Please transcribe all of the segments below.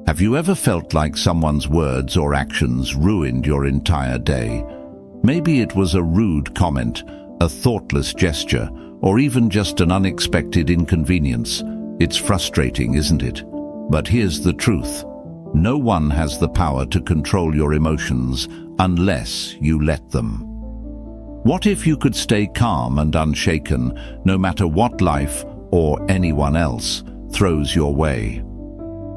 Have you ever felt like someone's words or actions ruined your entire day? Maybe it was a rude comment, a thoughtless gesture, or even just an unexpected inconvenience. It's frustrating, isn't it? But here's the truth. No one has the power to control your emotions unless you let them. What if you could stay calm and unshaken no matter what life or anyone else throws your way?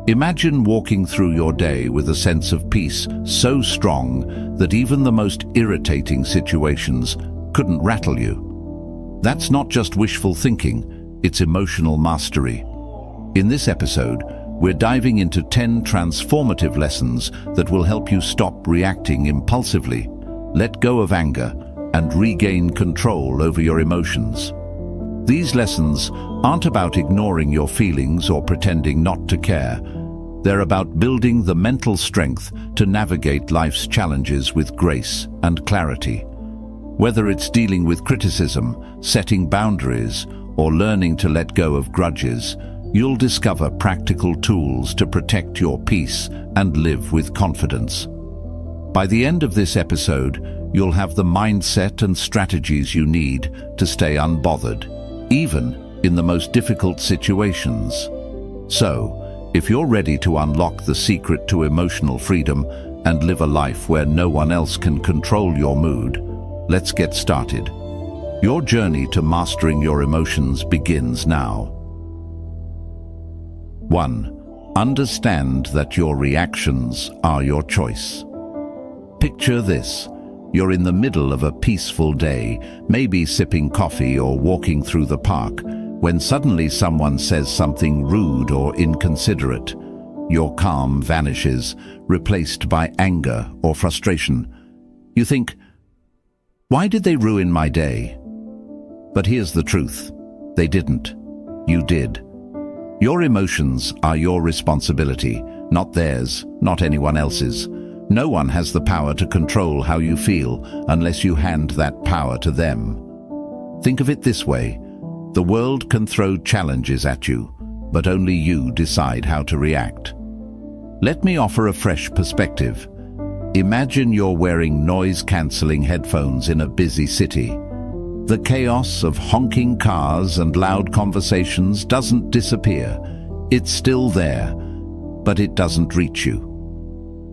Imagine walking through your day with a sense of peace so strong that even the most irritating situations couldn't rattle you. That's not just wishful thinking, it's emotional mastery. In this episode, we're diving into 10 transformative lessons that will help you stop reacting impulsively, let go of anger, and regain control over your emotions. These lessons aren't about ignoring your feelings or pretending not to care. They're about building the mental strength to navigate life's challenges with grace and clarity. Whether it's dealing with criticism, setting boundaries, or learning to let go of grudges, you'll discover practical tools to protect your peace and live with confidence. By the end of this episode, you'll have the mindset and strategies you need to stay unbothered, even in the most difficult situations. So, if you're ready to unlock the secret to emotional freedom and live a life where no one else can control your mood, let's get started. Your journey to mastering your emotions begins now. 1. Understand that your reactions are your choice. Picture this. You're in the middle of a peaceful day, maybe sipping coffee or walking through the park, when suddenly someone says something rude or inconsiderate. Your calm vanishes, replaced by anger or frustration. You think, why did they ruin my day? But here's the truth. They didn't. You did. Your emotions are your responsibility, not theirs, not anyone else's. No one has the power to control how you feel unless you hand that power to them. Think of it this way. The world can throw challenges at you, but only you decide how to react. Let me offer a fresh perspective. Imagine you're wearing noise-canceling headphones in a busy city. The chaos of honking cars and loud conversations doesn't disappear. It's still there, but it doesn't reach you.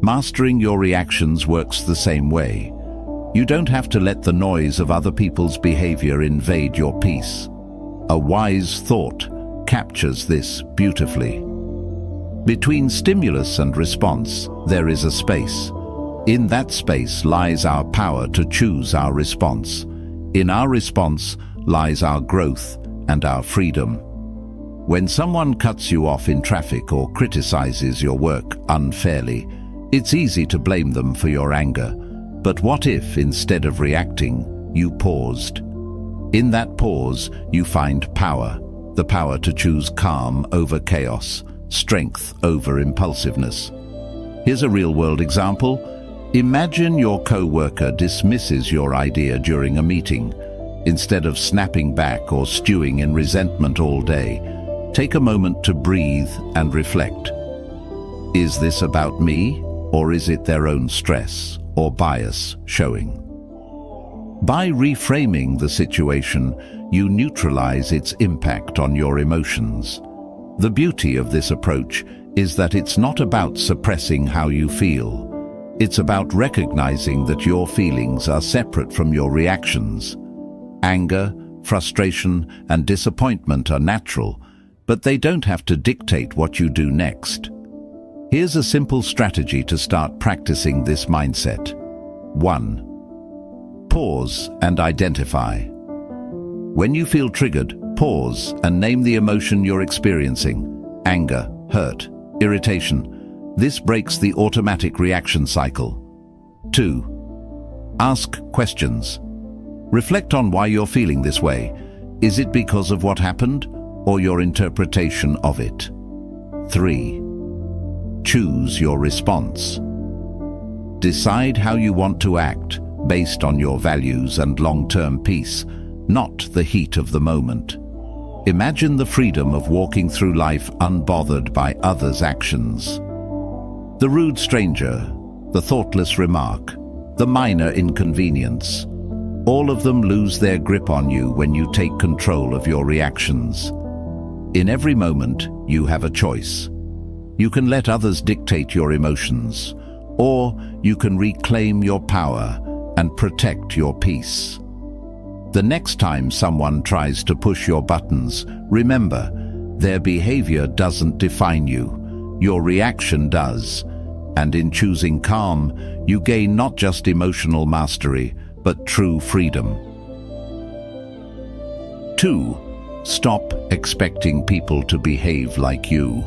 Mastering your reactions works the same way. You don't have to let the noise of other people's behavior invade your peace. A wise thought captures this beautifully. Between stimulus and response, there is a space. In that space lies our power to choose our response. In our response lies our growth and our freedom. When someone cuts you off in traffic or criticizes your work unfairly, it's easy to blame them for your anger. But what if, instead of reacting, you paused? In that pause, you find power, the power to choose calm over chaos, strength over impulsiveness. Here's a real-world example. Imagine your co-worker dismisses your idea during a meeting. Instead of snapping back or stewing in resentment all day, take a moment to breathe and reflect. Is this about me, or is it their own stress or bias showing? By reframing the situation, you neutralize its impact on your emotions. The beauty of this approach is that it's not about suppressing how you feel. It's about recognizing that your feelings are separate from your reactions. Anger, frustration, and disappointment are natural, but they don't have to dictate what you do next. Here's a simple strategy to start practicing this mindset. 1. Pause and identify. When you feel triggered, pause and name the emotion you're experiencing. Anger, hurt, irritation. This breaks the automatic reaction cycle. 2. Ask questions. Reflect on why you're feeling this way. Is it because of what happened or your interpretation of it? 3. Choose your response. Decide how you want to act based on your values and long-term peace, not the heat of the moment. Imagine the freedom of walking through life unbothered by others' actions. The rude stranger, the thoughtless remark, the minor inconvenience. All of them lose their grip on you when you take control of your reactions. In every moment, you have a choice. You can let others dictate your emotions, or you can reclaim your power and protect your peace. The next time someone tries to push your buttons, remember, their behavior doesn't define you. Your reaction does. And in choosing calm, you gain not just emotional mastery, but true freedom. 2. Stop expecting people to behave like you.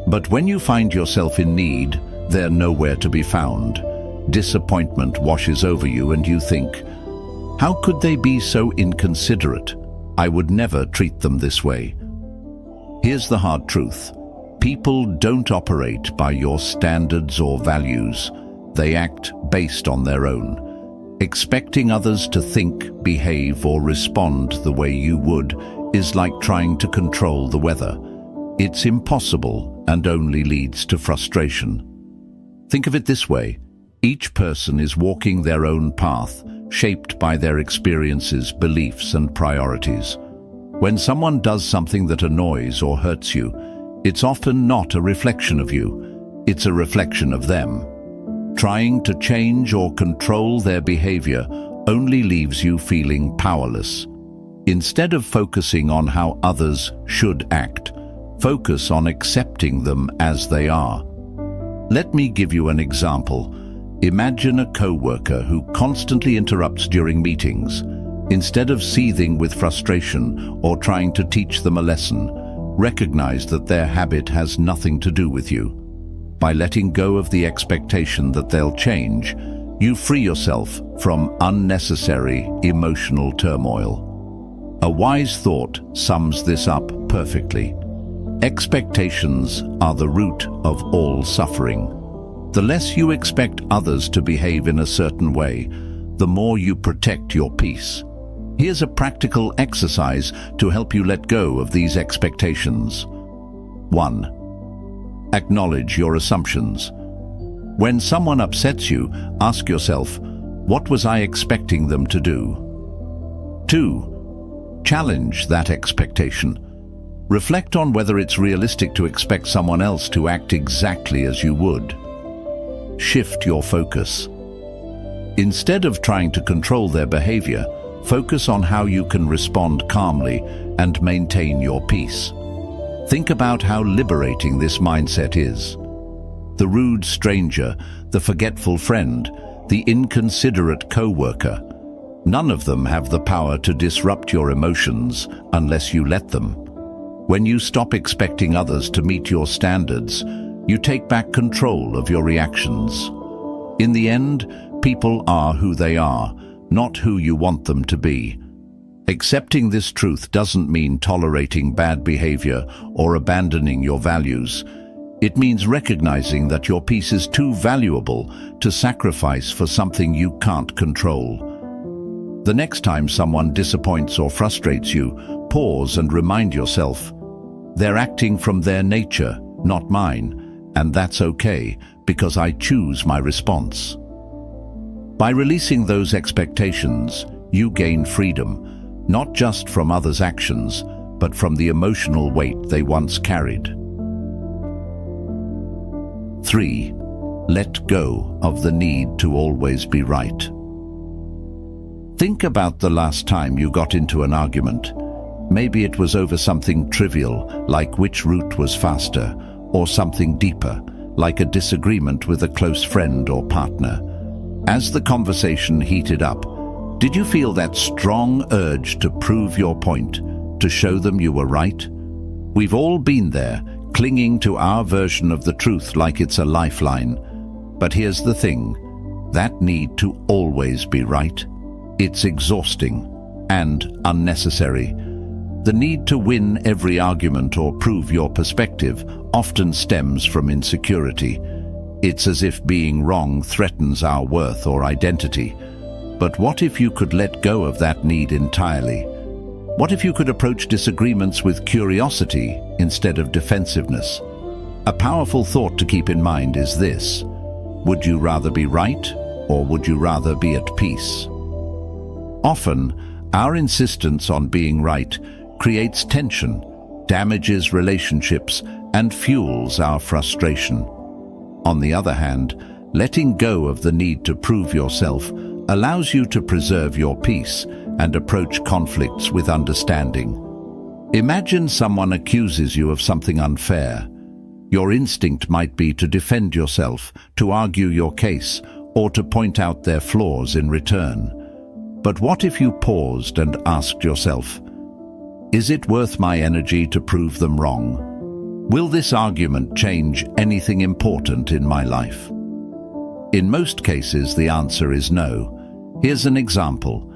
But when you find yourself in need, they're nowhere to be found. Disappointment washes over you and you think, how could they be so inconsiderate? I would never treat them this way. Here's the hard truth. People don't operate by your standards or values. They act based on their own. Expecting others to think, behave, or respond the way you would is like trying to control the weather. It's impossible and only leads to frustration. Think of it this way. Each person is walking their own path, shaped by their experiences, beliefs, and priorities. When someone does something that annoys or hurts you, it's often not a reflection of you. It's a reflection of them. Trying to change or control their behavior only leaves you feeling powerless. Instead of focusing on how others should act, focus on accepting them as they are. Let me give you an example. Imagine a co-worker who constantly interrupts during meetings. Instead of seething with frustration or trying to teach them a lesson, recognize that their habit has nothing to do with you. By letting go of the expectation that they'll change, you free yourself from unnecessary emotional turmoil. A wise thought sums this up perfectly. Expectations are the root of all suffering. The less you expect others to behave in a certain way, the more you protect your peace. Here's a practical exercise to help you let go of these expectations. 1. Acknowledge your assumptions. When someone upsets you, ask yourself, what was I expecting them to do? 2. Challenge that expectation. Reflect on whether it's realistic to expect someone else to act exactly as you would. Shift your focus. Instead of trying to control their behavior, focus on how you can respond calmly and maintain your peace. Think about how liberating this mindset is. The rude stranger, the forgetful friend, the inconsiderate co-worker. None of them have the power to disrupt your emotions unless you let them. When you stop expecting others to meet your standards, you take back control of your reactions. In the end, people are who they are, not who you want them to be. Accepting this truth doesn't mean tolerating bad behavior or abandoning your values. It means recognizing that your peace is too valuable to sacrifice for something you can't control. The next time someone disappoints or frustrates you, pause and remind yourself, they're acting from their nature, not mine, and that's okay because I choose my response. By releasing those expectations, you gain freedom, not just from others' actions, but from the emotional weight they once carried. 3. Let go of the need to always be right. Think about the last time you got into an argument. Maybe it was over something trivial, like which route was faster, or something deeper, like a disagreement with a close friend or partner. As the conversation heated up, did you feel that strong urge to prove your point, to show them you were right? We've all been there, clinging to our version of the truth like it's a lifeline. But here's the thing, that need to always be right, it's exhausting and unnecessary. The need to win every argument or prove your perspective often stems from insecurity. It's as if being wrong threatens our worth or identity. But what if you could let go of that need entirely? What if you could approach disagreements with curiosity instead of defensive? A powerful thought to keep in mind is this: would you rather be right, or would you rather be at peace? Often, our insistence on being right creates tension, damages relationships, and fuels our frustration. On the other hand, letting go of the need to prove yourself allows you to preserve your peace and approach conflicts with understanding. Imagine someone accuses you of something unfair. Your instinct might be to defend yourself, to argue your case, or to point out their flaws in return. But what if you paused and asked yourself, is it worth my energy to prove them wrong? Will this argument change anything important in my life? In most cases, the answer is no. Here's an example.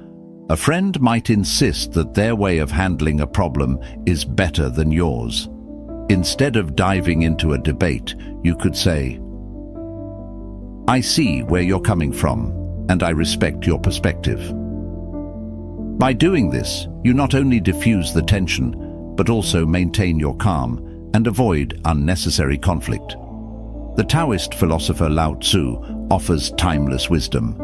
A friend might insist that their way of handling a problem is better than yours. Instead of diving into a debate, you could say, I see where you're coming from, and I respect your perspective. By doing this, you not only diffuse the tension, but also maintain your calm and avoid unnecessary conflict. The Taoist philosopher Lao Tzu offers timeless wisdom.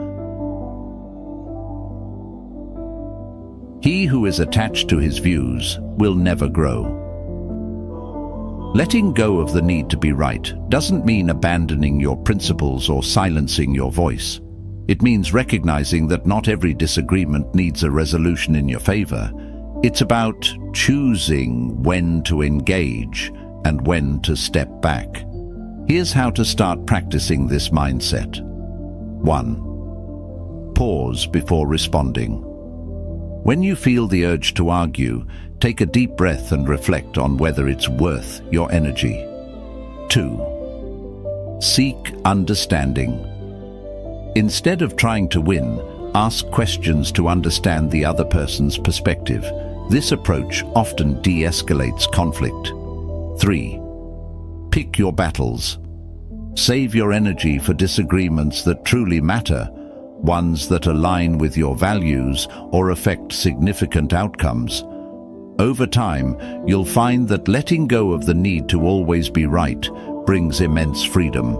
He who is attached to his views will never grow. Letting go of the need to be right doesn't mean abandoning your principles or silencing your voice. It means recognizing that not every disagreement needs a resolution in your favor. It's about choosing when to engage and when to step back. Here's how to start practicing this mindset. 1. Pause before responding. When you feel the urge to argue, take a deep breath and reflect on whether it's worth your energy. 2. Seek understanding. Instead of trying to win, ask questions to understand the other person's perspective. This approach often de-escalates conflict. 3. Pick your battles. Save your energy for disagreements that truly matter, ones that align with your values or affect significant outcomes. Over time, you'll find that letting go of the need to always be right brings immense freedom.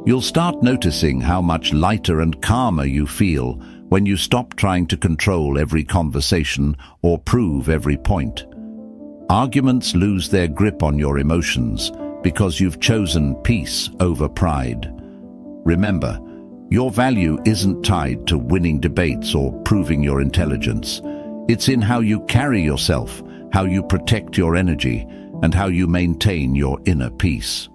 You'll start noticing how much lighter and calmer you feel when you stop trying to control every conversation or prove every point. Arguments lose their grip on your emotions because you've chosen peace over pride. Remember, your value isn't tied to winning debates or proving your intelligence. It's in how you carry yourself, how you protect your energy, and how you maintain your inner peace.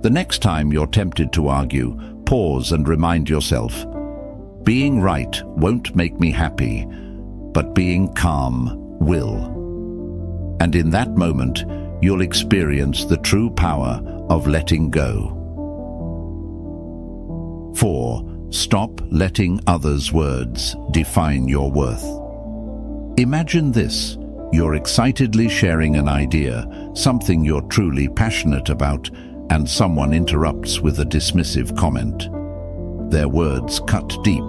The next time you're tempted to argue, pause and remind yourself, being right won't make me happy, but being calm will. And in that moment, you'll experience the true power of letting go. 4. Stop letting others' words define your worth. Imagine this. You're excitedly sharing an idea, something you're truly passionate about, and someone interrupts with a dismissive comment. Their words cut deep,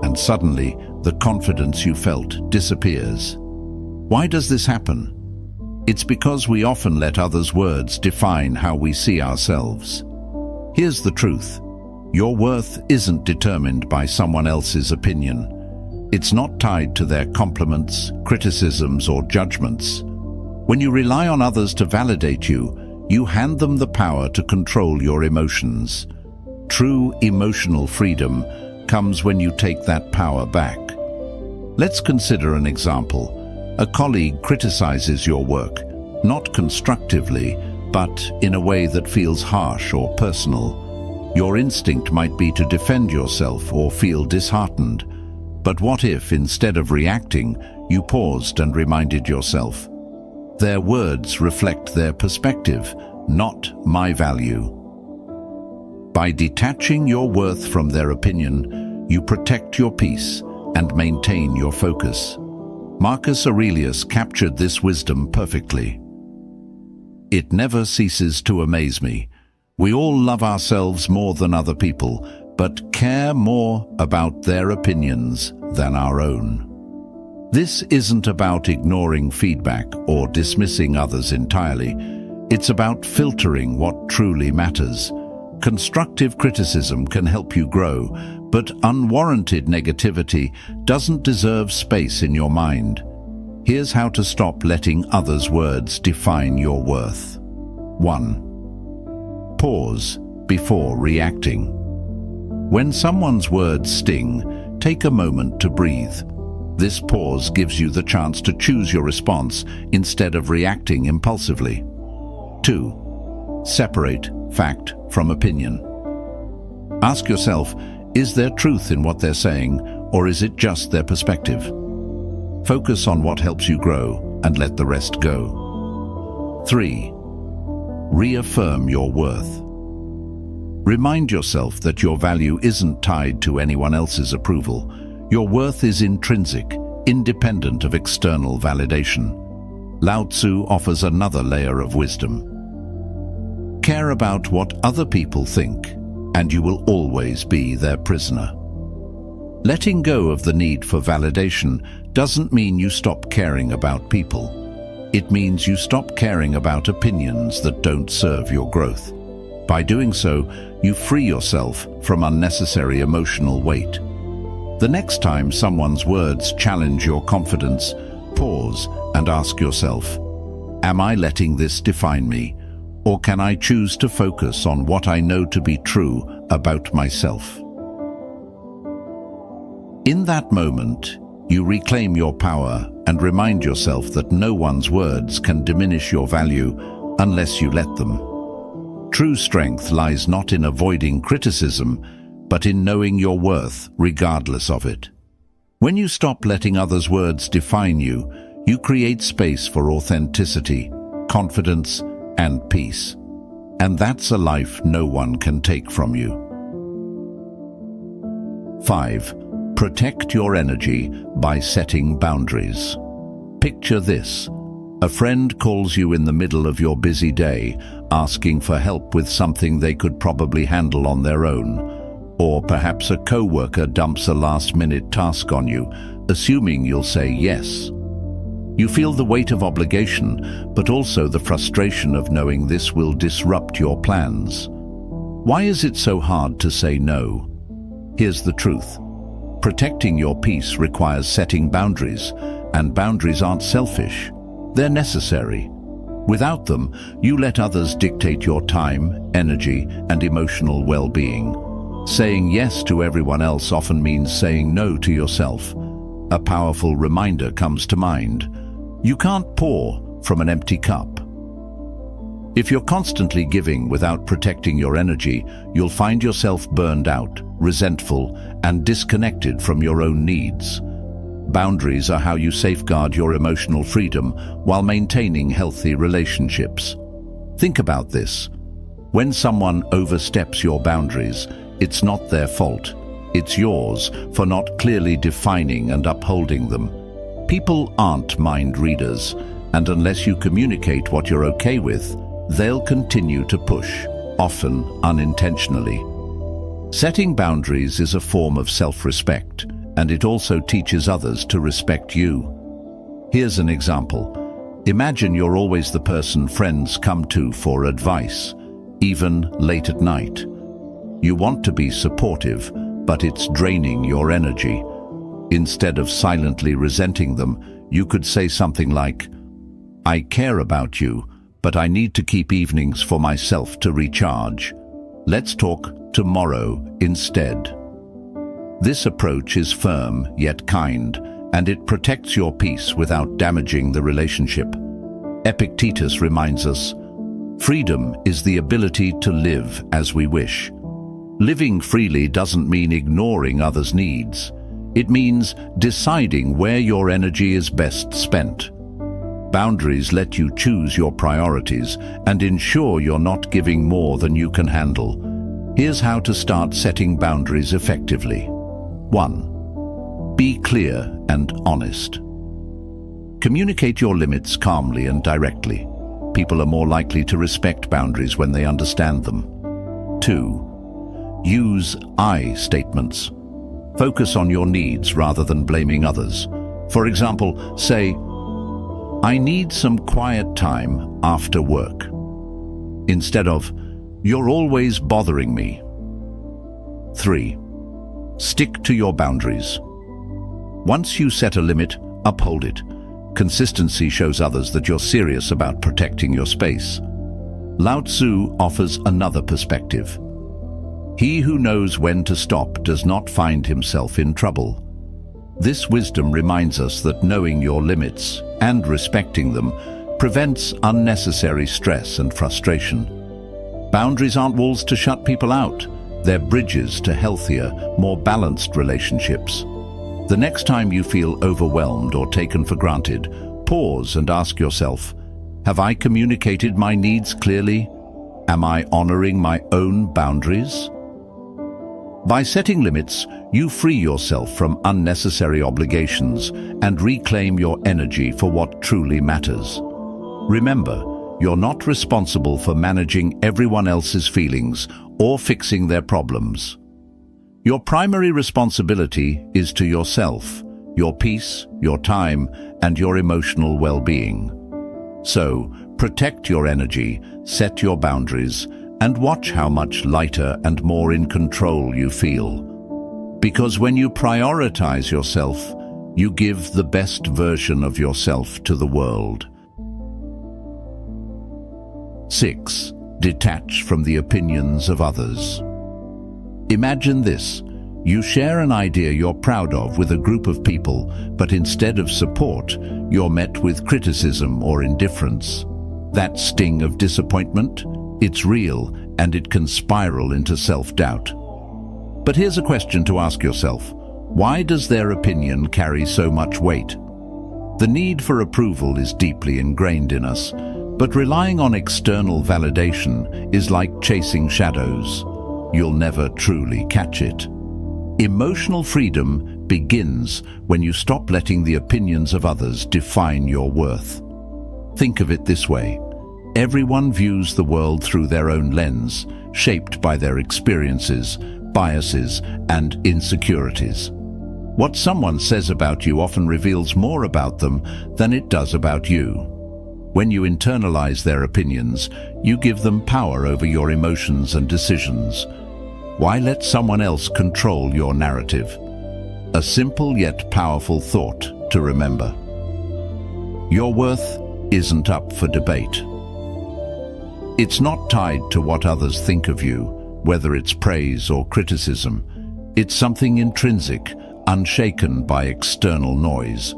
and suddenly the confidence you felt disappears. Why does this happen? It's because we often let others' words define how we see ourselves. Here's the truth. Your worth isn't determined by someone else's opinion. It's not tied to their compliments, criticisms, or judgments. When you rely on others to validate you, you hand them the power to control your emotions. True emotional freedom comes when you take that power back. Let's consider an example. A colleague criticizes your work, not constructively, but in a way that feels harsh or personal. Your instinct might be to defend yourself or feel disheartened. But what if, instead of reacting, you paused and reminded yourself, their words reflect their perspective, not my value. By detaching your worth from their opinion, you protect your peace and maintain your focus. Marcus Aurelius captured this wisdom perfectly. It never ceases to amaze me. We all love ourselves more than other people, but care more about their opinions than our own. This isn't about ignoring feedback or dismissing others entirely. It's about filtering what truly matters. Constructive criticism can help you grow, but unwarranted negativity doesn't deserve space in your mind. Here's how to stop letting others' words define your worth. 1. Pause before reacting. When someone's words sting, take a moment to breathe. This pause gives you the chance to choose your response instead of reacting impulsively. 2. Separate fact from opinion. Ask yourself, is there truth in what they're saying, or is it just their perspective? Focus on what helps you grow and let the rest go. 3. Reaffirm your worth. Remind yourself that your value isn't tied to anyone else's approval. Your worth is intrinsic, independent of external validation. Lao Tzu offers another layer of wisdom. Care about what other people think, and you will always be their prisoner. Letting go of the need for validation doesn't mean you stop caring about people. It means you stop caring about opinions that don't serve your growth. By doing so, you free yourself from unnecessary emotional weight. The next time someone's words challenge your confidence, pause and ask yourself, am I letting this define me, or can I choose to focus on what I know to be true about myself? In that moment, you reclaim your power and remind yourself that no one's words can diminish your value unless you let them. True strength lies not in avoiding criticism, but in knowing your worth regardless of it. When you stop letting others' words define you, you create space for authenticity, confidence, and peace. And that's a life no one can take from you. 5. Protect your energy by setting boundaries. Picture this. A friend calls you in the middle of your busy day, asking for help with something they could probably handle on their own. Or perhaps a co-worker dumps a last-minute task on you, assuming you'll say yes. You feel the weight of obligation, but also the frustration of knowing this will disrupt your plans. Why is it so hard to say no? Here's the truth. Protecting your peace requires setting boundaries, and boundaries aren't selfish. They're necessary. Without them, you let others dictate your time, energy, and emotional well-being. Saying yes to everyone else often means saying no to yourself. A powerful reminder comes to mind. You can't pour from an empty cup. If you're constantly giving without protecting your energy, you'll find yourself burned out, resentful, and disconnected from your own needs. Boundaries are how you safeguard your emotional freedom while maintaining healthy relationships. Think about this. When someone oversteps your boundaries, it's not their fault. It's yours for not clearly defining and upholding them. People aren't mind readers, and unless you communicate what you're okay with, they'll continue to push, often unintentionally. Setting boundaries is a form of self-respect, and it also teaches others to respect you. Here's an example. Imagine you're always the person friends come to for advice, even late at night. You want to be supportive, but it's draining your energy. Instead of silently resenting them, you could say something like, I care about you, but I need to keep evenings for myself to recharge. Let's talk tomorrow instead. This approach is firm yet kind, and it protects your peace without damaging the relationship. Epictetus reminds us, freedom is the ability to live as we wish. Living freely doesn't mean ignoring others' needs. It means deciding where your energy is best spent. Boundaries let you choose your priorities and ensure you're not giving more than you can handle. Here's how to start setting boundaries effectively. 1. Be clear and honest. Communicate your limits calmly and directly. People are more likely to respect boundaries when they understand them. 2. Use I statements. Focus on your needs rather than blaming others. For example, say, I need some quiet time after work. instead of, "You're always bothering me." 3. Stick to your boundaries. Once you set a limit, uphold it. Consistency shows others that you're serious about protecting your space. Lao Tzu offers another perspective. He who knows when to stop does not find himself in trouble. This wisdom reminds us that knowing your limits and respecting them prevents unnecessary stress and frustration. Boundaries aren't walls to shut people out. They're bridges to healthier, more balanced relationships. The next time you feel overwhelmed or taken for granted, pause and ask yourself, have I communicated my needs clearly? Am I honoring my own boundaries? By setting limits, you free yourself from unnecessary obligations and reclaim your energy for what truly matters. Remember, you're not responsible for managing everyone else's feelings or fixing their problems. Your primary responsibility is to yourself, your peace, your time, and your emotional well-being. So, protect your energy, set your boundaries, and watch how much lighter and more in control you feel. Because when you prioritize yourself, you give the best version of yourself to the world. 6. Detach from the opinions of others. Imagine this. You share an idea you're proud of with a group of people, but instead of support, you're met with criticism or indifference. That sting of disappointment? It's real, and it can spiral into self-doubt. But here's a question to ask yourself. Why does their opinion carry so much weight? The need for approval is deeply ingrained in us, but relying on external validation is like chasing shadows. You'll never truly catch it. Emotional freedom begins when you stop letting the opinions of others define your worth. Think of it this way. Everyone views the world through their own lens, shaped by their experiences, biases, and insecurities. What someone says about you often reveals more about them than it does about you. When you internalize their opinions, you give them power over your emotions and decisions. Why let someone else control your narrative? A simple yet powerful thought to remember. Your worth isn't up for debate. It's not tied to what others think of you, whether it's praise or criticism. It's something intrinsic, unshaken by external noise.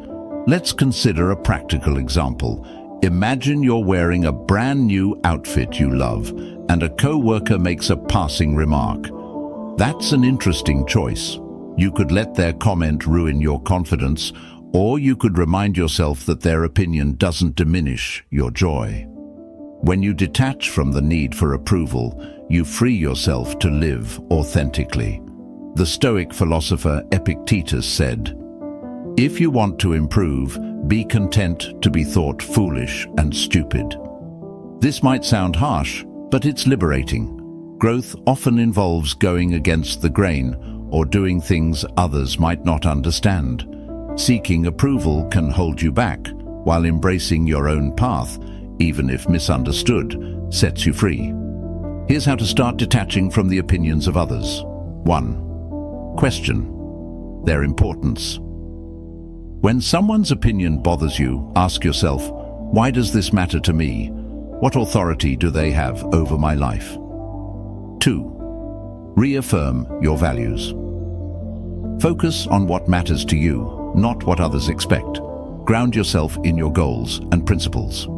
Let's consider a practical example. Imagine you're wearing a brand new outfit you love, and a co-worker makes a passing remark. That's an interesting choice. You could let their comment ruin your confidence, or you could remind yourself that their opinion doesn't diminish your joy. When you detach from the need for approval, you free yourself to live authentically. The Stoic philosopher Epictetus said, "If you want to improve, be content to be thought foolish and stupid." This might sound harsh, but it's liberating. Growth often involves going against the grain or doing things others might not understand. Seeking approval can hold you back, while embracing your own path, even if misunderstood, sets you free. Here's how to start detaching from the opinions of others. 1. Question their importance. When someone's opinion bothers you, ask yourself, why does this matter to me? What authority do they have over my life? 2. Reaffirm your values. Focus on what matters to you, not what others expect. Ground yourself in your goals and principles.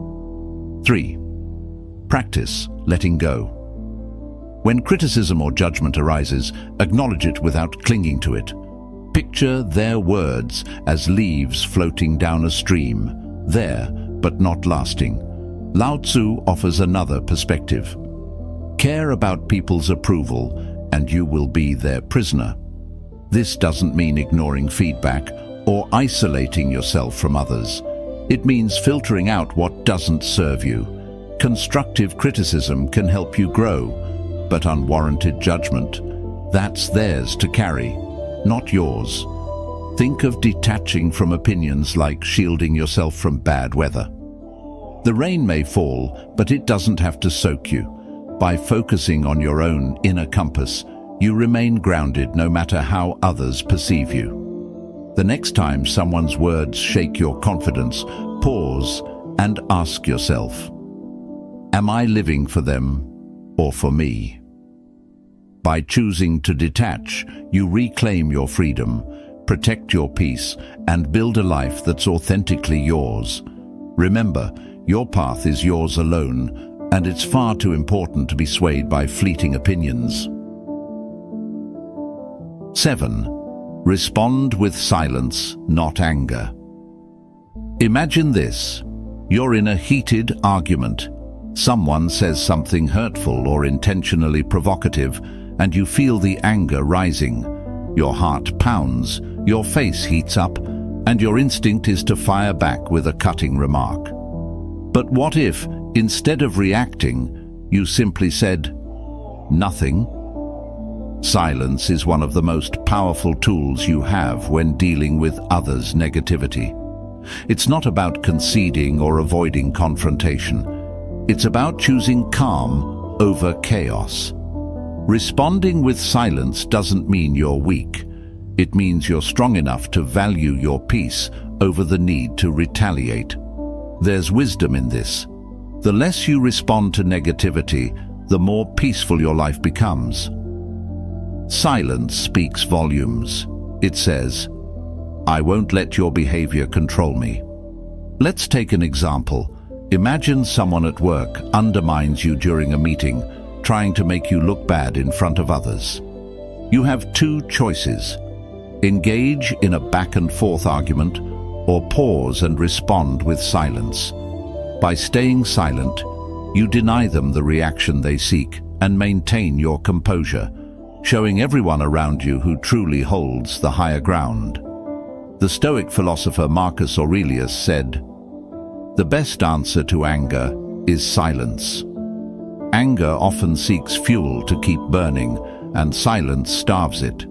3. Practice letting go. When criticism or judgment arises, acknowledge it without clinging to it. Picture their words as leaves floating down a stream, there but not lasting. Lao Tzu offers another perspective. Care about people's approval, and you will be their prisoner. This doesn't mean ignoring feedback or isolating yourself from others. It means filtering out what doesn't serve you. Constructive criticism can help you grow, but unwarranted judgment, that's theirs to carry, not yours. Think of detaching from opinions like shielding yourself from bad weather. The rain may fall, but it doesn't have to soak you. By focusing on your own inner compass, you remain grounded no matter how others perceive you. The next time someone's words shake your confidence, pause and ask yourself, am I living for them or for me? By choosing to detach, you reclaim your freedom, protect your peace, and build a life that's authentically yours. Remember, your path is yours alone, and it's far too important to be swayed by fleeting opinions. 7. Respond with silence, not anger. Imagine this. You're in a heated argument. Someone says something hurtful or intentionally provocative, and you feel the anger rising. Your heart pounds, your face heats up, and your instinct is to fire back with a cutting remark. But what if, instead of reacting, you simply said, nothing? Silence is one of the most powerful tools you have when dealing with others' negativity. It's not about conceding or avoiding confrontation. It's about choosing calm over chaos. Responding with silence doesn't mean you're weak. It means you're strong enough to value your peace over the need to retaliate. There's wisdom in this. The less you respond to negativity, the more peaceful your life becomes. Silence speaks volumes. It says, I won't let your behavior control me. Let's take an example. Imagine someone at work undermines you during a meeting, trying to make you look bad in front of others. You have two choices: engage in a back-and-forth argument, or pause and respond with silence. By staying silent, you deny them the reaction they seek and maintain your composure, showing everyone around you who truly holds the higher ground. The Stoic philosopher Marcus Aurelius said, "The best answer to anger is silence." Anger often seeks fuel to keep burning, and silence starves it.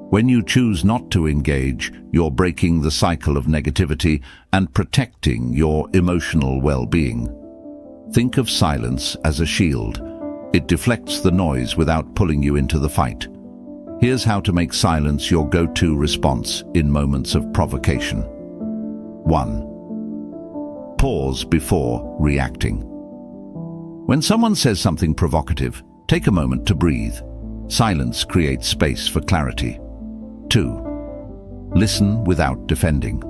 When you choose not to engage, you're breaking the cycle of negativity and protecting your emotional well-being. Think of silence as a shield. It deflects the noise without pulling you into the fight. Here's how to make silence your go-to response in moments of provocation. 1. Pause before reacting. When someone says something provocative, take a moment to breathe. Silence creates space for clarity. 2. Listen without defending.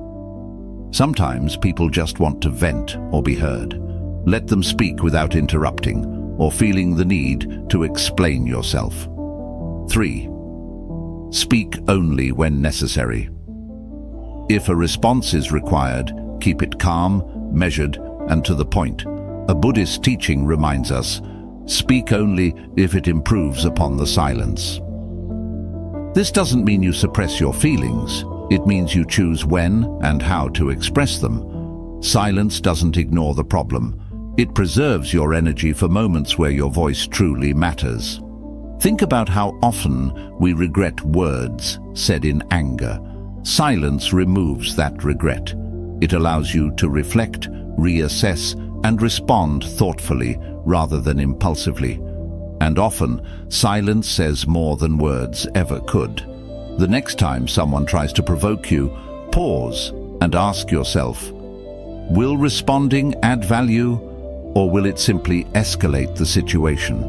Sometimes people just want to vent or be heard. Let them speak without interrupting or feeling the need to explain yourself. 3. Speak only when necessary. If a response is required, keep it calm, measured, and to the point. A Buddhist teaching reminds us, speak only if it improves upon the silence. This doesn't mean you suppress your feelings. It means you choose when and how to express them. Silence doesn't ignore the problem. It preserves your energy for moments where your voice truly matters. Think about how often we regret words said in anger. Silence removes that regret. It allows you to reflect, reassess, and respond thoughtfully rather than impulsively. And often, silence says more than words ever could. The next time someone tries to provoke you, pause and ask yourself, will responding add value, or will it simply escalate the situation?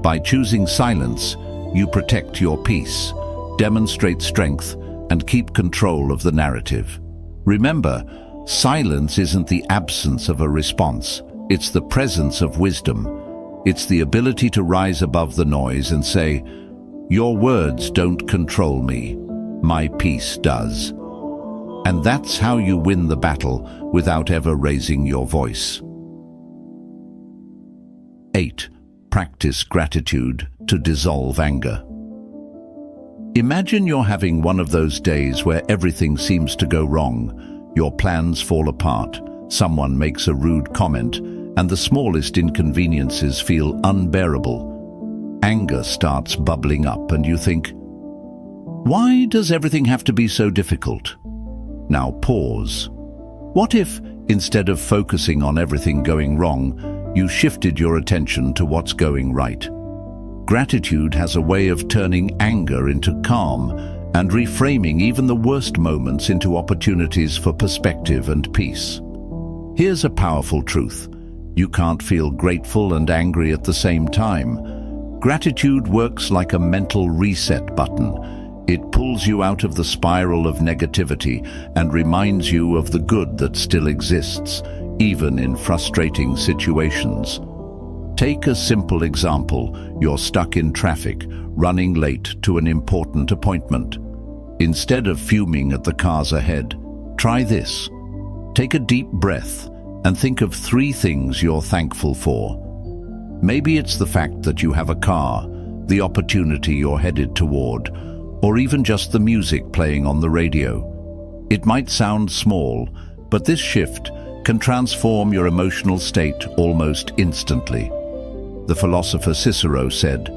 By choosing silence, you protect your peace, demonstrate strength, and keep control of the narrative. Remember, silence isn't the absence of a response. It's the presence of wisdom. It's the ability to rise above the noise and say, your words don't control me, my peace does. And that's how you win the battle without ever raising your voice. 8. Practice gratitude to dissolve anger. Imagine you're having one of those days where everything seems to go wrong. Your plans fall apart, someone makes a rude comment, and the smallest inconveniences feel unbearable. Anger starts bubbling up and you think, why does everything have to be so difficult? Now pause. What if, instead of focusing on everything going wrong, you shifted your attention to what's going right. Gratitude has a way of turning anger into calm and reframing even the worst moments into opportunities for perspective and peace. Here's a powerful truth. You can't feel grateful and angry at the same time. Gratitude works like a mental reset button. It pulls you out of the spiral of negativity and reminds you of the good that still exists, even in frustrating situations. Take a simple example. You're stuck in traffic, running late to an important appointment. Instead of fuming at the cars ahead, try this. Take a deep breath and think of 3 things you're thankful for. Maybe it's the fact that you have a car, the opportunity you're headed toward, or even just the music playing on the radio. It might sound small, but this shift can transform your emotional state almost instantly. The philosopher Cicero said,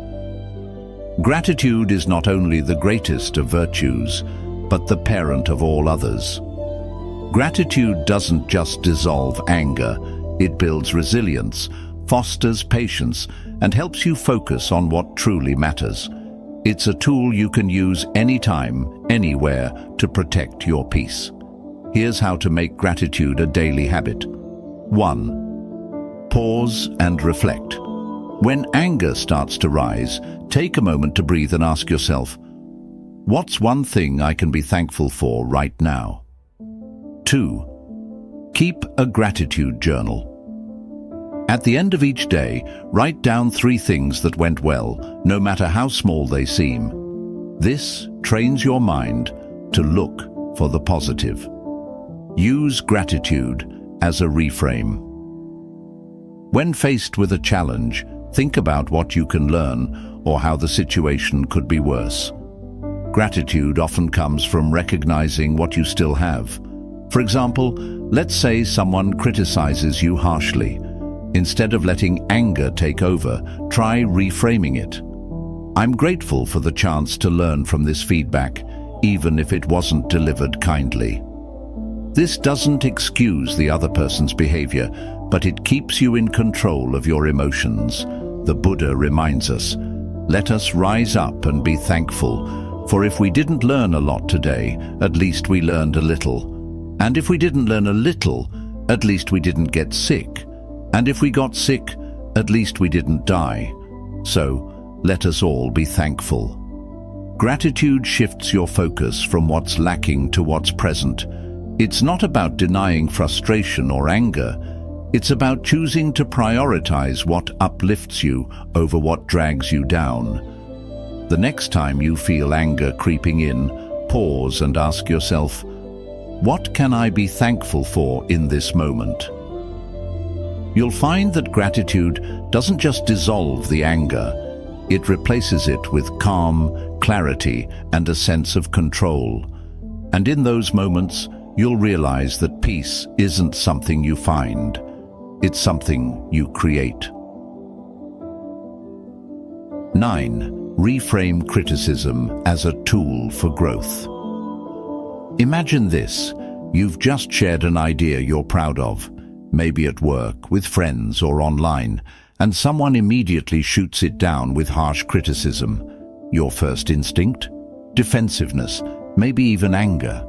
"Gratitude is not only the greatest of virtues, but the parent of all others." Gratitude doesn't just dissolve anger, it builds resilience, fosters patience, and helps you focus on what truly matters. It's a tool you can use anytime, anywhere, to protect your peace. Here's how to make gratitude a daily habit. 1. Pause and reflect. When anger starts to rise, take a moment to breathe and ask yourself, what's one thing I can be thankful for right now? 2. Keep a gratitude journal. At the end of each day, write down 3 things that went well, no matter how small they seem. This trains your mind to look for the positive. Use gratitude as a reframe. When faced with a challenge, think about what you can learn or how the situation could be worse. Gratitude often comes from recognizing what you still have. For example, let's say someone criticizes you harshly. Instead of letting anger take over, try reframing it. I'm grateful for the chance to learn from this feedback, even if it wasn't delivered kindly. This doesn't excuse the other person's behavior, but it keeps you in control of your emotions. The Buddha reminds us, let us rise up and be thankful, for if we didn't learn a lot today, at least we learned a little. And if we didn't learn a little, at least we didn't get sick. And if we got sick, at least we didn't die. So, let us all be thankful. Gratitude shifts your focus from what's lacking to what's present. It's not about denying frustration or anger. It's about choosing to prioritize what uplifts you over what drags you down. The next time you feel anger creeping in, pause and ask yourself, what can I be thankful for in this moment? You'll find that gratitude doesn't just dissolve the anger, it replaces it with calm, clarity, and a sense of control. And in those moments, you'll realize that peace isn't something you find, it's something you create. 9. Reframe criticism as a tool for growth. Imagine this. You've just shared an idea you're proud of, maybe at work, with friends, or online, and someone immediately shoots it down with harsh criticism. Your first instinct? Defensiveness, maybe even anger.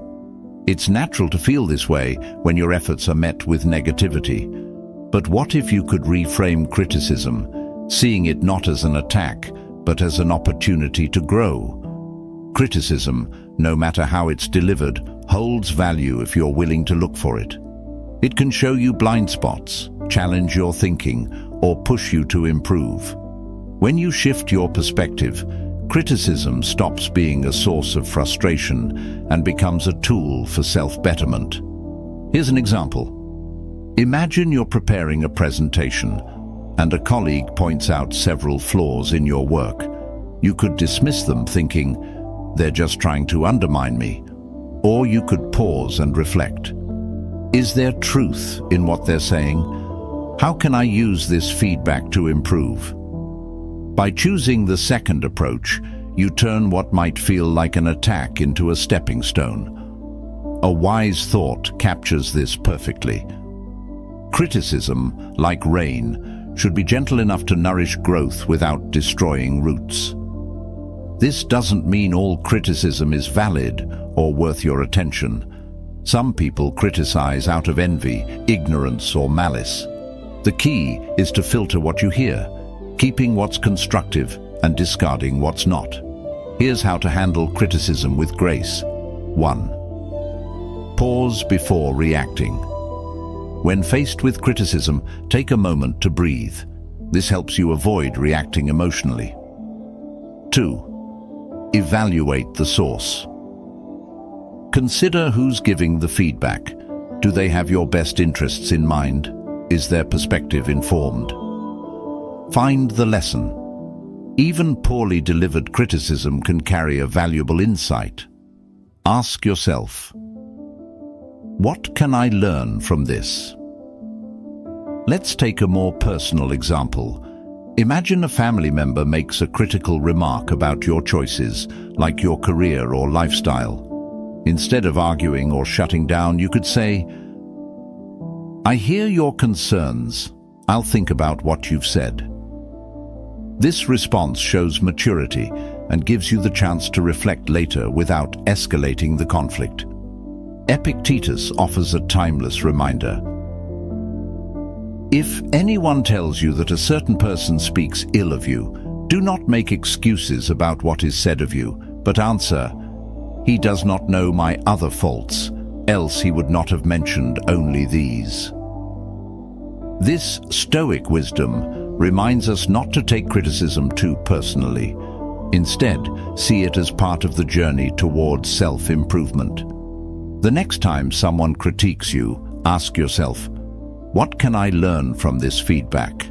It's natural to feel this way when your efforts are met with negativity. But what if you could reframe criticism, seeing it not as an attack, but as an opportunity to grow? Criticism, no matter how it's delivered, holds value if you're willing to look for it. It can show you blind spots, challenge your thinking, or push you to improve. When you shift your perspective, criticism stops being a source of frustration and becomes a tool for self-betterment. Here's an example. Imagine you're preparing a presentation, and a colleague points out several flaws in your work. You could dismiss them thinking, they're just trying to undermine me. Or you could pause and reflect. Is there truth in what they're saying? How can I use this feedback to improve? By choosing the second approach, you turn what might feel like an attack into a stepping stone. A wise thought captures this perfectly. Criticism, like rain, should be gentle enough to nourish growth without destroying roots. This doesn't mean all criticism is valid or worth your attention. Some people criticize out of envy, ignorance, or malice. The key is to filter what you hear, keeping what's constructive and discarding what's not. Here's how to handle criticism with grace. 1. Pause before reacting. When faced with criticism, take a moment to breathe. This helps you avoid reacting emotionally. 2. Evaluate the source. Consider who's giving the feedback. Do they have your best interests in mind? Is their perspective informed? Find the lesson. Even poorly delivered criticism can carry a valuable insight. Ask yourself, what can I learn from this? Let's take a more personal example. Imagine a family member makes a critical remark about your choices, like your career or lifestyle. Instead of arguing or shutting down, you could say, "I hear your concerns. I'll think about what you've said." This response shows maturity and gives you the chance to reflect later without escalating the conflict. Epictetus offers a timeless reminder. If anyone tells you that a certain person speaks ill of you, do not make excuses about what is said of you, but answer, "He does not know my other faults, else he would not have mentioned only these." This Stoic wisdom reminds us not to take criticism too personally. Instead, see it as part of the journey towards self-improvement. The next time someone critiques you, ask yourself, what can I learn from this feedback?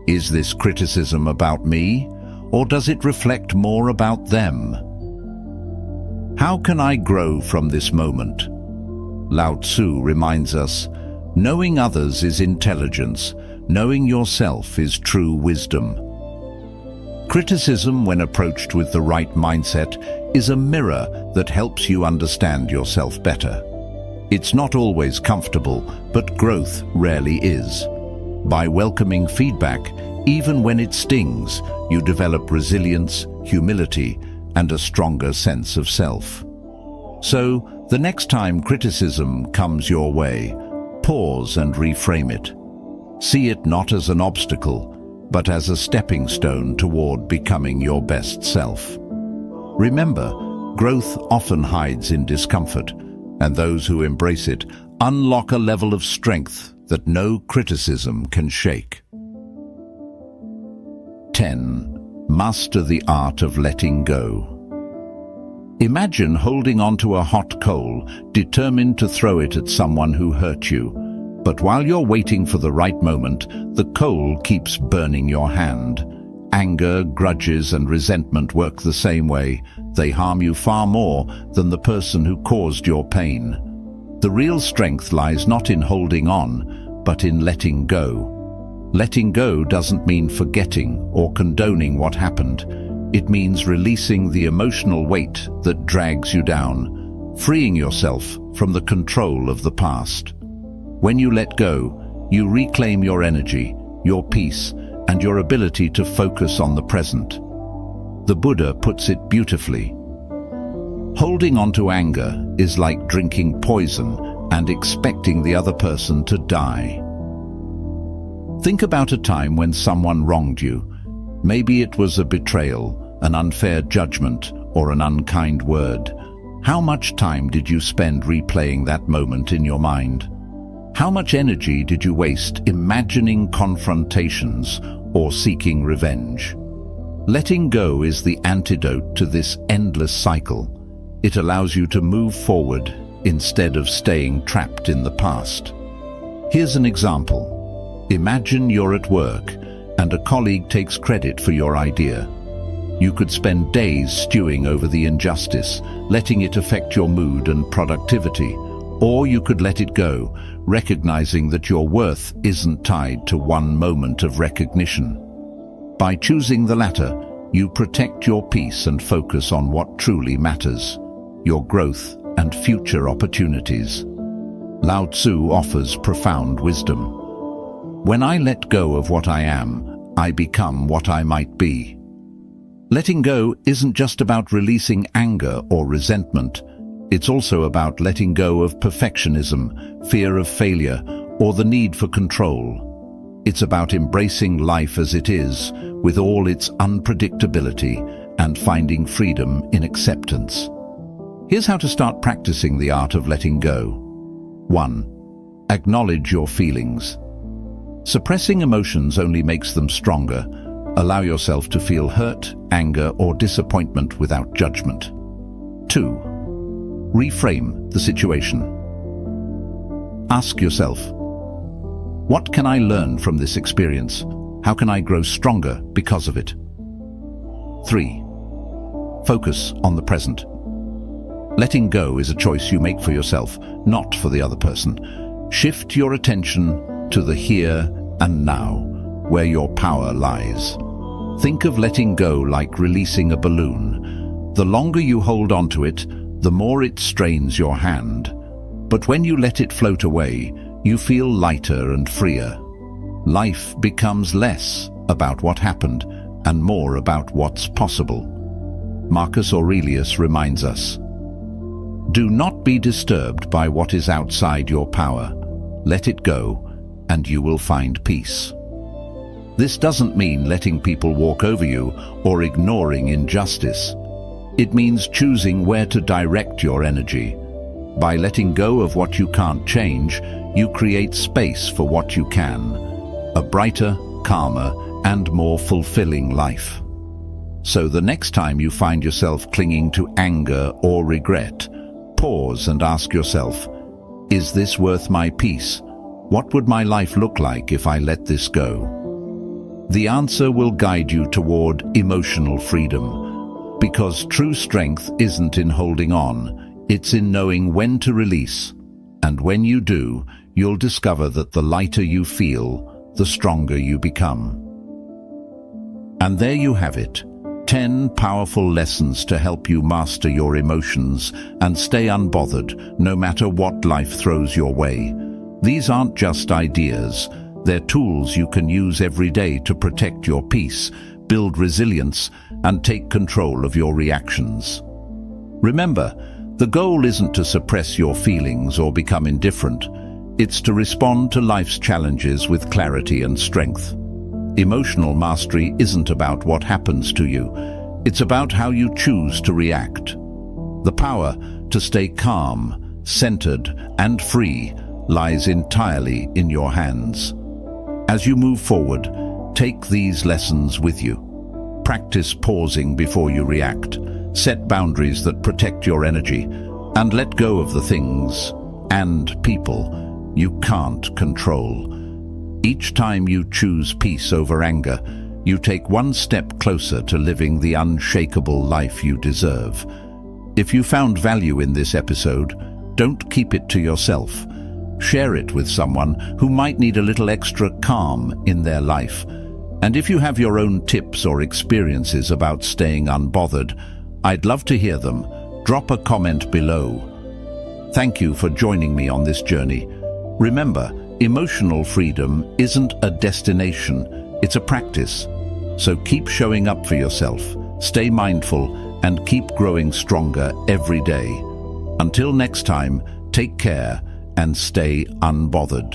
Is this criticism about me, or does it reflect more about them? How can I grow from this moment? Lao Tzu reminds us, knowing others is intelligence, knowing yourself is true wisdom. Criticism, when approached with the right mindset, is a mirror that helps you understand yourself better. It's not always comfortable, but growth rarely is. By welcoming feedback, even when it stings, you develop resilience, humility, and a stronger sense of self. So, the next time criticism comes your way, pause and reframe it. See it not as an obstacle, but as a stepping stone toward becoming your best self. Remember, growth often hides in discomfort, and those who embrace it unlock a level of strength that no criticism can shake. 10. Master the art of letting go. Imagine holding onto a hot coal, determined to throw it at someone who hurt you. But while you're waiting for the right moment, the coal keeps burning your hand. Anger, grudges, and resentment work the same way. They harm you far more than the person who caused your pain. The real strength lies not in holding on, but in letting go. Letting go doesn't mean forgetting or condoning what happened. It means releasing the emotional weight that drags you down, freeing yourself from the control of the past. When you let go, you reclaim your energy, your peace, and your ability to focus on the present. The Buddha puts it beautifully. Holding on to anger is like drinking poison and expecting the other person to die. Think about a time when someone wronged you. Maybe it was a betrayal, an unfair judgment, or an unkind word. How much time did you spend replaying that moment in your mind? How much energy did you waste imagining confrontations or seeking revenge? Letting go is the antidote to this endless cycle. It allows you to move forward instead of staying trapped in the past. Here's an example. Imagine you're at work and a colleague takes credit for your idea. You could spend days stewing over the injustice, letting it affect your mood and productivity. Or you could let it go, recognizing that your worth isn't tied to one moment of recognition. By choosing the latter, you protect your peace and focus on what truly matters, your growth and future opportunities. Lao Tzu offers profound wisdom. When I let go of what I am, I become what I might be. Letting go isn't just about releasing anger or resentment. It's also about letting go of perfectionism, fear of failure, or the need for control. It's about embracing life as it is, with all its unpredictability, and finding freedom in acceptance. Here's how to start practicing the art of letting go. 1. Acknowledge your feelings. Suppressing emotions only makes them stronger. Allow yourself to feel hurt, anger, or disappointment without judgment. 2. Reframe the situation. Ask yourself, what can I learn from this experience? How can I grow stronger because of it? 3. Focus on the present. Letting go is a choice you make for yourself, not for the other person. Shift your attention to the here and now, where your power lies. Think of letting go like releasing a balloon. The longer you hold onto it, the more it strains your hand. But when you let it float away, you feel lighter and freer. Life becomes less about what happened and more about what's possible. Marcus Aurelius reminds us, do not be disturbed by what is outside your power. Let it go, and you will find peace. This doesn't mean letting people walk over you or ignoring injustice. It means choosing where to direct your energy. By letting go of what you can't change, you create space for what you can. A brighter, calmer, and more fulfilling life. So the next time you find yourself clinging to anger or regret, pause and ask yourself, is this worth my peace? What would my life look like if I let this go? The answer will guide you toward emotional freedom, because true strength isn't in holding on, it's in knowing when to release. And when you do, you'll discover that the lighter you feel, the stronger you become. And there you have it. 10 powerful lessons to help you master your emotions and stay unbothered no matter what life throws your way. These aren't just ideas, they're tools you can use every day to protect your peace, build resilience, and take control of your reactions. Remember, the goal isn't to suppress your feelings or become indifferent. It's to respond to life's challenges with clarity and strength. Emotional mastery isn't about what happens to you. It's about how you choose to react. The power to stay calm, centered, and free lies entirely in your hands. As you move forward, take these lessons with you. Practice pausing before you react. Set boundaries that protect your energy, and let go of the things and people you can't control. Each time you choose peace over anger, you take one step closer to living the unshakable life you deserve. If you found value in this episode, don't keep it to yourself. Share it with someone who might need a little extra calm in their life. And if you have your own tips or experiences about staying unbothered, I'd love to hear them. Drop a comment below. Thank you for joining me on this journey. Remember, emotional freedom isn't a destination, it's a practice. So keep showing up for yourself, stay mindful, and keep growing stronger every day. Until next time, take care and stay unbothered.